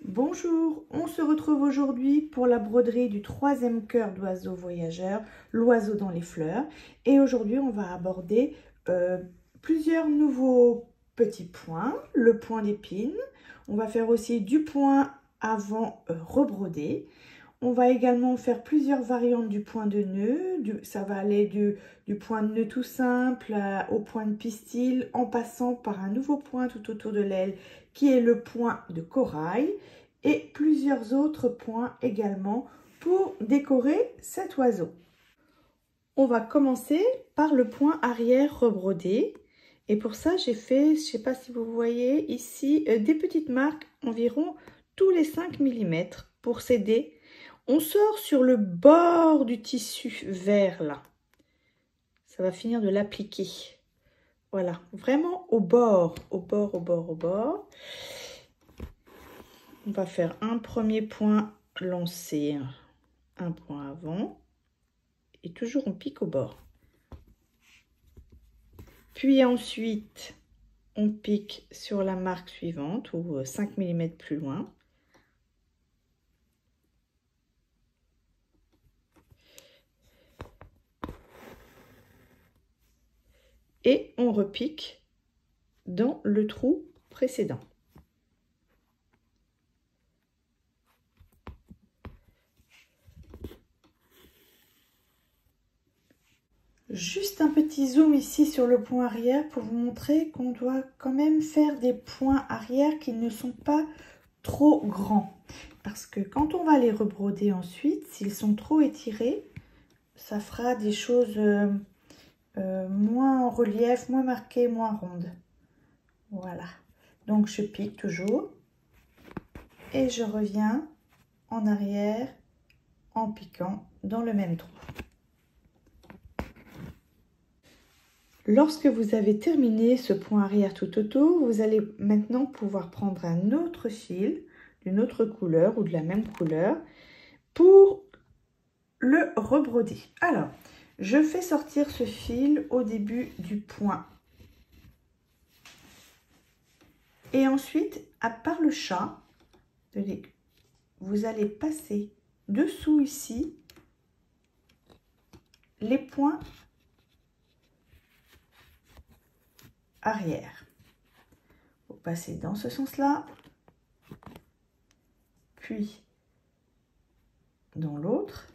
Bonjour, on se retrouve aujourd'hui pour la broderie du troisième cœur d'oiseau voyageur, l'oiseau dans les fleurs. Et aujourd'hui, on va aborder plusieurs nouveaux petits points. Le point d'épine, on va faire aussi du point avant rebrodé. On va également faire plusieurs variantes du point de nœud. Ça va aller du point de nœud tout simple au point de pistil, en passant par un nouveau point tout autour de l'aile qui est le point de corail et plusieurs autres points également pour décorer cet oiseau. On va commencer par le point arrière rebrodé. Et pour ça, j'ai fait, je ne sais pas si vous voyez ici, des petites marques environ tous les 5 mm pour s'aider. On sort sur le bord du tissu vert là. Ça va finir de l'appliquer. Voilà, vraiment au bord, au bord, au bord, au bord. On va faire un premier point lancé, un point avant. Et toujours on pique au bord. Puis ensuite, on pique sur la marque suivante ou 5 mm plus loin. Et on repique dans le trou précédent. Juste un petit zoom ici sur le point arrière pour vous montrer qu'on doit quand même faire des points arrière qui ne sont pas trop grands. Parce que quand on va les rebroder ensuite, s'ils sont trop étirés, ça fera des choses moins en relief, moins marquées, moins rondes. Voilà. Donc je pique toujours et je reviens en arrière en piquant dans le même trou. Lorsque vous avez terminé ce point arrière tout autour, vous allez maintenant pouvoir prendre un autre fil d'une autre couleur ou de la même couleur pour le rebroder. Alors, je fais sortir ce fil au début du point. Et ensuite, par le chat, vous allez passer dessous ici les points arrière. Vous passez dans ce sens-là, puis dans l'autre.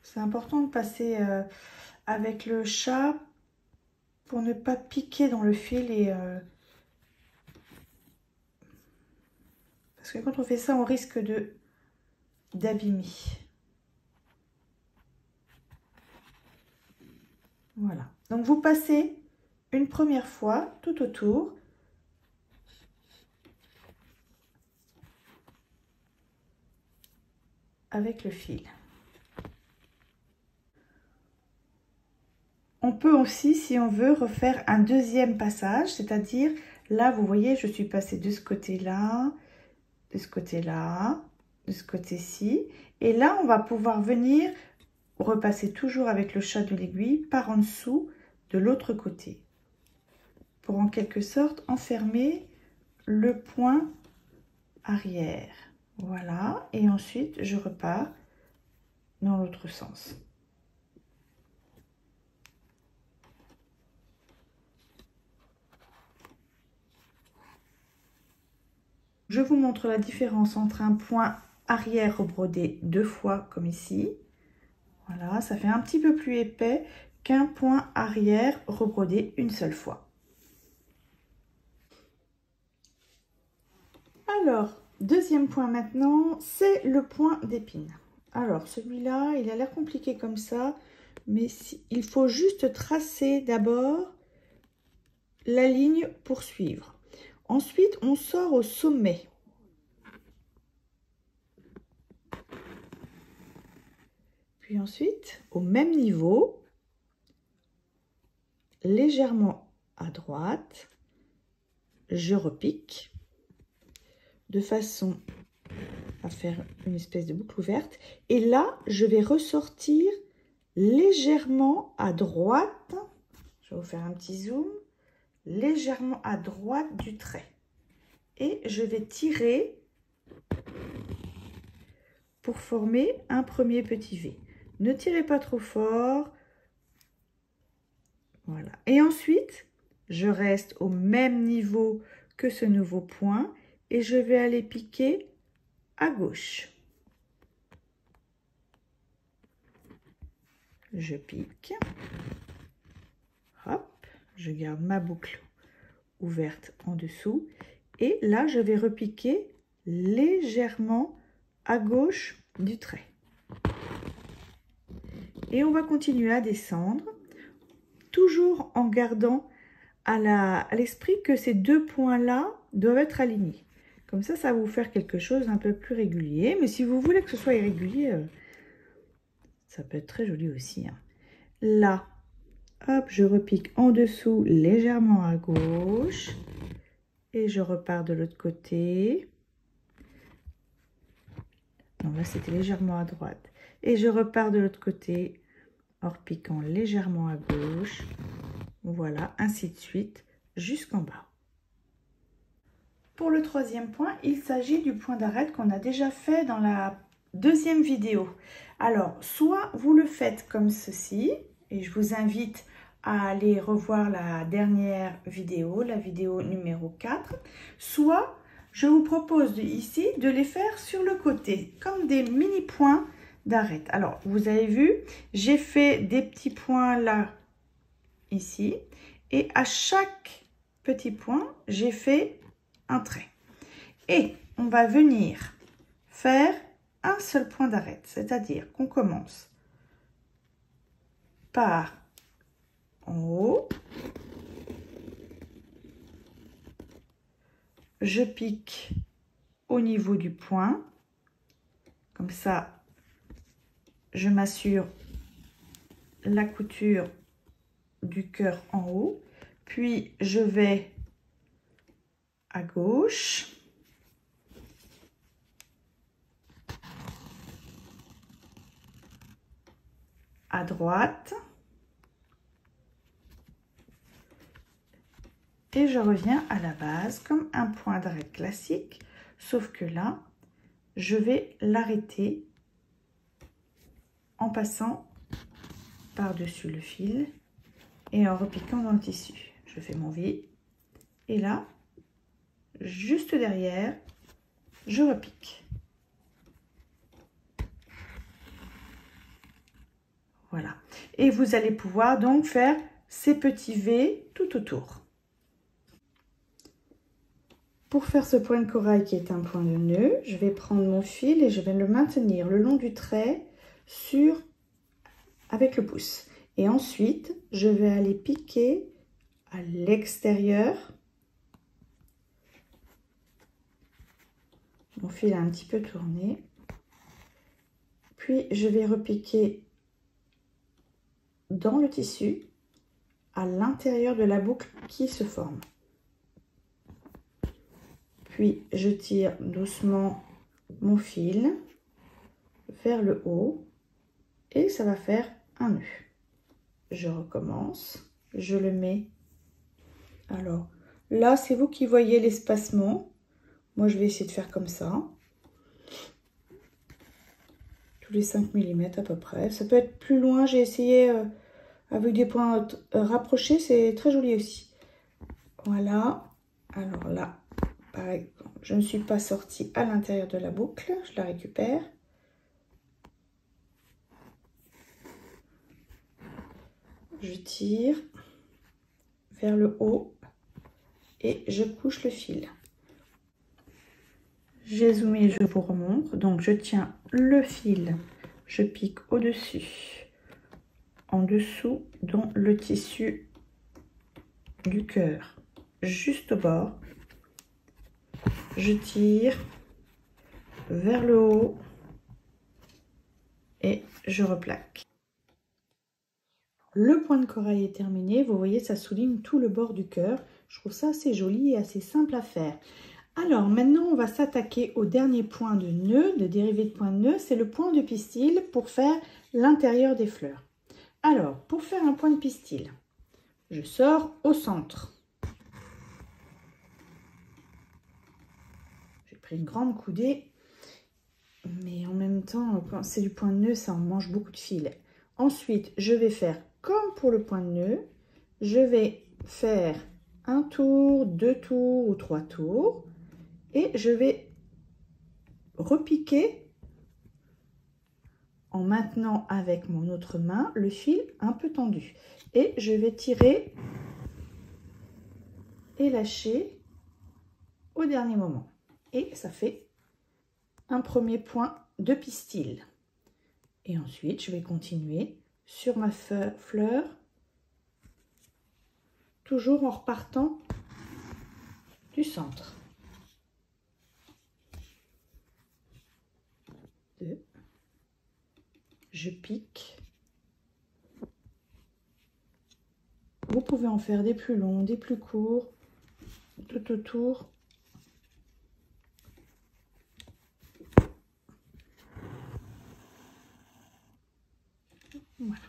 C'est important de passer avec le chat pour ne pas piquer dans le fil et parce que quand on fait ça, on risque d'abîmer. Voilà. Donc vous passez une première fois tout autour. Avec le fil. On peut aussi, si on veut, refaire un deuxième passage, c'est-à-dire là, vous voyez, je suis passée de ce côté-là, de ce côté-là, de ce côté-ci. Et là, on va pouvoir venir repasser toujours avec le chat de l'aiguille par en dessous de l'autre côté pour en quelque sorte enfermer le point arrière. Voilà, et ensuite je repars dans l'autre sens. Je vous montre la différence entre un point arrière rebrodé 2 fois comme ici. Voilà, ça fait un petit peu plus épais qu'un point arrière rebrodé une seule fois. Alors, deuxième point maintenant, c'est le point d'épine. Alors, celui-là, il a l'air compliqué comme ça, mais il faut juste tracer d'abord la ligne pour suivre. Ensuite, on sort au sommet. Puis ensuite, au même niveau, légèrement à droite, je repique de façon à faire une espèce de boucle ouverte. Et là, je vais ressortir légèrement à droite. Je vais vous faire un petit zoom. Légèrement à droite du trait. et je vais tirer pour former un premier petit V. Ne tirez pas trop fort. Voilà. Et ensuite, je reste au même niveau que ce nouveau point et je vais aller piquer à gauche. Je pique. Hop, je garde ma boucle ouverte en dessous. Et là, je vais repiquer légèrement à gauche du trait. Et on va continuer à descendre, toujours en gardant à l'esprit que ces deux points-là doivent être alignés. Comme ça va vous faire quelque chose un peu plus régulier. Mais si vous voulez que ce soit irrégulier, ça peut être très joli aussi, hein. Là, hop, je repique en dessous légèrement à gauche. Et je repars de l'autre côté. Non, là, c'était légèrement à droite. Et je repars de l'autre côté en repiquant légèrement à gauche. Voilà, ainsi de suite, jusqu'en bas. Pour le troisième point, il s'agit du point d'arrêt qu'on a déjà fait dans la deuxième vidéo. Alors, soit vous le faites comme ceci, et je vous invite à aller revoir la dernière vidéo, la vidéo numéro 4, soit je vous propose ici de les faire sur le côté, comme des mini points d'arrêt. Alors, vous avez vu, j'ai fait des petits points là, ici, et à chaque petit point, j'ai fait un trait. Et on va venir faire un seul point d'arrêt, c'est-à-dire qu'on commence par en haut, je pique au niveau du point, comme ça je m'assure la couture du cœur en haut, puis je vais à gauche, à droite, et je reviens à la base comme un point d'arrêt classique, sauf que là, je vais l'arrêter en passant par-dessus le fil et en repiquant dans le tissu. Je fais mon V et là, juste derrière, je repique. Voilà. Et vous allez pouvoir donc faire ces petits V tout autour. Pour faire ce point de corail qui est un point de nœud, je vais prendre mon fil et je vais le maintenir le long du trait avec le pouce. Et ensuite, je vais aller piquer à l'extérieur. Mon fil a un petit peu tourné. Puis, je vais repiquer dans le tissu à l'intérieur de la boucle qui se forme. Puis, je tire doucement mon fil vers le haut et ça va faire un nœud. Je recommence, je le mets. Alors, là, c'est vous qui voyez l'espacement. Moi, je vais essayer de faire comme ça. Tous les 5 mm à peu près. Ça peut être plus loin. J'ai essayé avec des points rapprochés. C'est très joli aussi. Voilà. Alors là, pareil, je ne suis pas sortie à l'intérieur de la boucle. Je la récupère. Je tire vers le haut et je couche le fil. J'ai zoomé, je vous remontre. Donc, je tiens le fil, je pique au-dessus, en dessous, dans le tissu du cœur, juste au bord. Je tire vers le haut et je replaque. Le point de corail est terminé. Vous voyez, ça souligne tout le bord du cœur. Je trouve ça assez joli et assez simple à faire. Alors, maintenant, on va s'attaquer au dernier point de nœud, de dérivé de point de nœud. C'est le point de pistil pour faire l'intérieur des fleurs. Alors, pour faire un point de pistil, je sors au centre. pris une grande coudée. Mais en même temps, quand c'est du point de nœud, ça en mange beaucoup de fil. Ensuite, je vais faire comme pour le point de nœud. Je vais faire un tour, 2 tours ou 3 tours. Et je vais repiquer en maintenant avec mon autre main le fil un peu tendu. Et je vais tirer et lâcher au dernier moment. Et ça fait un premier point de pistil. Et ensuite, je vais continuer sur ma fleur, toujours en repartant du centre. 2. Je pique. Vous pouvez en faire des plus longs, des plus courts, tout autour. Voilà.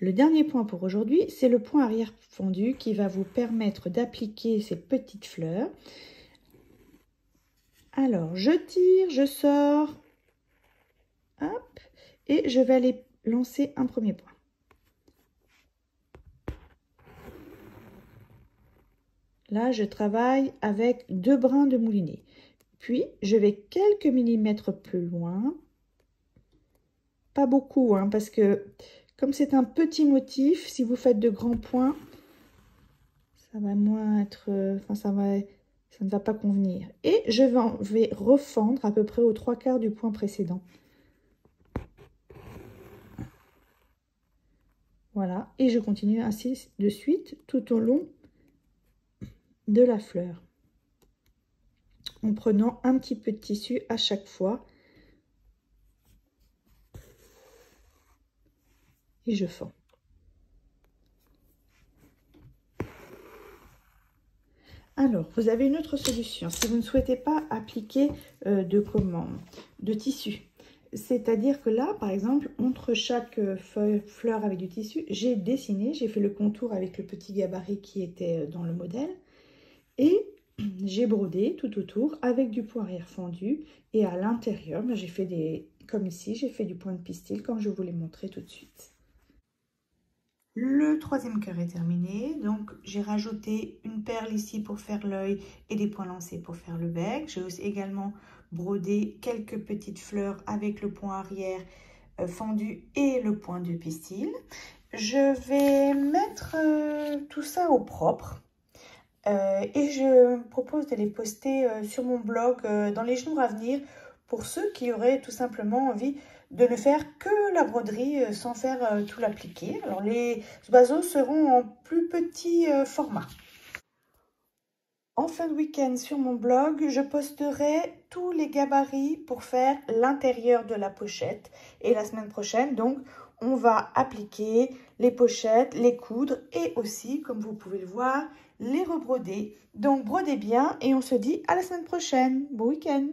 Le dernier point pour aujourd'hui, c'est le point arrière fondu qui va vous permettre d'appliquer ces petites fleurs. Alors, je tire, je sors, hop, et je vais aller lancer un premier point. Là, je travaille avec 2 brins de moulinet. Puis, je vais quelques millimètres plus loin. Pas beaucoup, hein, parce que comme c'est un petit motif, si vous faites de grands points, ça va moins être... ça ne va pas convenir. Et je vais refendre à peu près aux 3/4 du point précédent. Voilà, et je continue ainsi de suite tout au long de la fleur. En prenant un petit peu de tissu à chaque fois. Et je fends. Alors, vous avez une autre solution. Si vous ne souhaitez pas appliquer de tissu, c'est-à-dire que là, par exemple, entre chaque fleur avec du tissu, j'ai dessiné, j'ai fait le contour avec le petit gabarit qui était dans le modèle et j'ai brodé tout autour avec du point arrière fendu et à l'intérieur, j'ai fait comme ici, j'ai fait du point de pistil comme je vous l'ai montré tout de suite. Le 3e cœur est terminé, donc j'ai rajouté une perle ici pour faire l'œil et des points lancés pour faire le bec. J'ai aussi également brodé quelques petites fleurs avec le point arrière fendu et le point de pistil. Je vais mettre tout ça au propre et je propose de les poster sur mon blog dans les jours à venir pour ceux qui auraient tout simplement envie de ne faire que la broderie sans faire tout l'appliquer. Alors les oiseaux seront en plus petit format. En fin de week-end sur mon blog, je posterai tous les gabarits pour faire l'intérieur de la pochette. Et la semaine prochaine, donc, on va appliquer les pochettes, les coudre et aussi, comme vous pouvez le voir, les rebroder. Donc, brodez bien et on se dit à la semaine prochaine. Bon week-end!